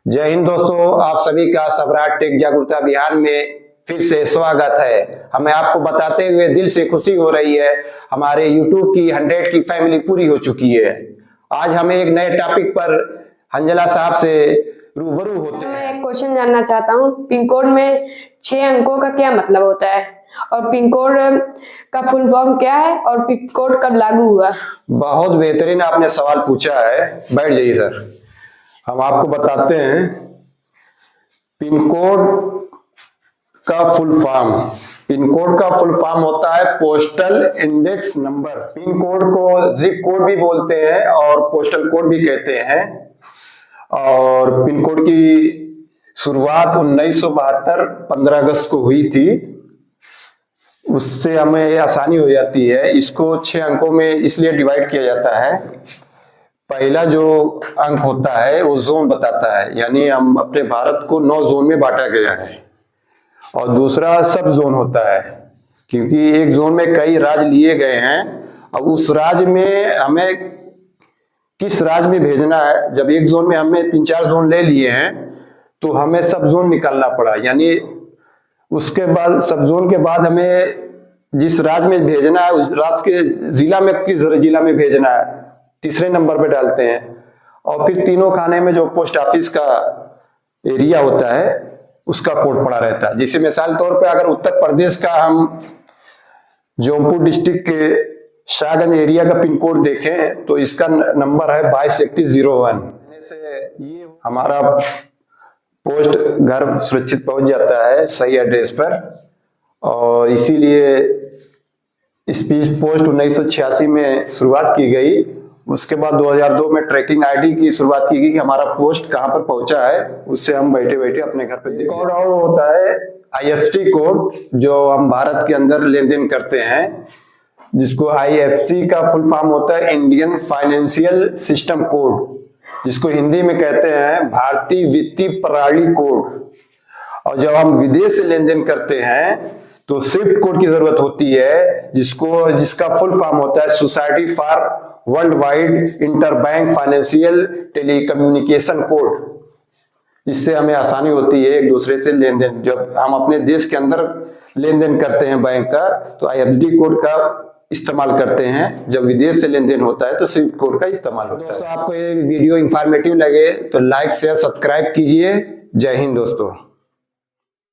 जय हिंद दोस्तों, आप सभी का सम्राट टेक जागरूकता अभियान में फिर से स्वागत है। हमें आपको बताते हुए दिल से खुशी हो रही है, हमारे YouTube की 100 की फैमिली पूरी हो चुकी है। आज हमें एक नए टॉपिक पर हंजला साहब से रूबरू होते हैं। मैं एक क्वेश्चन जानना चाहता हूँ, पिन कोड में 6 अंकों का क्या मतलब होता है और पिन कोड का फुल फॉर्म क्या है और पिन कोड कब लागू हुआ? बहुत बेहतरीन आपने सवाल पूछा है। बैठ जाइए सर, हम आपको बताते हैं। पिन कोड का फुल फॉर्म, पिन कोड का फुल फॉर्म होता है postal index number. Pin code को जिप कोड भी बोलते हैं और पोस्टल कोड भी कहते हैं। और पिन कोड की शुरुआत 1972 15 अगस्त को हुई थी। उससे हमें ये आसानी हो जाती है। इसको 6 अंकों में इसलिए डिवाइड किया जाता है। पहला जो अंक होता है वो जोन बताता है, यानी हम अपने भारत को 9 जोन में बांटा गया है। और दूसरा सब जोन होता है, क्योंकि एक जोन में कई राज्य लिए गए हैं। अब उस राज्य में हमें किस राज्य में भेजना है, जब एक जोन में हमने 3-4 जोन ले लिए हैं तो हमें सब जोन निकालना पड़ा। यानी उसके बाद सब जोन के बाद हमें जिस राज्य में भेजना है उस राज्य के जिला में किस जिला में भेजना है तीसरे नंबर पे डालते हैं। और फिर तीनों खाने में जो पोस्ट ऑफिस का एरिया होता है उसका कोड पड़ा रहता है। जैसे मिसाल तौर पे अगर उत्तर प्रदेश का हम जौनपुर डिस्ट्रिक्ट के शाहगंज एरिया का पिन कोड देखें तो इसका नंबर है 223101 से ये हमारा पोस्ट घर सुरक्षित पहुंच जाता है सही एड्रेस पर। और इसीलिए इस पोस्ट 1986 में शुरुआत की गई। उसके बाद 2002 में ट्रैकिंग आईडी की शुरुआत की गई कि हमारा पोस्ट कहां पर पहुंचा है, उससे हम बैठे बैठे अपने घर पे कोड। और होता है IFSC कोड, जो हम भारत के अंदर लेन देन करते हैं, जिसको IFSC का फुल फॉर्म होता है इंडियन फाइनेंशियल सिस्टम कोड, जिसको हिंदी में कहते हैं भारतीय वित्तीय प्रणाली कोड। और जब हम विदेश से लेन देन करते हैं तो स्विफ्ट कोड की जरूरत होती है, जिसका फुल फॉर्म होता है society for world wide interbank financial telecommunication code. इससे हमें आसानी होती है एक दूसरे से लेन देन। जब हम अपने देश के अंदर लेन देन करते हैं बैंक का तो IFSC कोड का इस्तेमाल करते हैं, जब विदेश से लेन देन होता है तो स्विफ्ट कोड का इस्तेमाल होता है। दोस्तों, आपको ये वीडियो इंफॉर्मेटिव लगे तो लाइक शेयर सब्सक्राइब कीजिए। जय हिंद दोस्तों।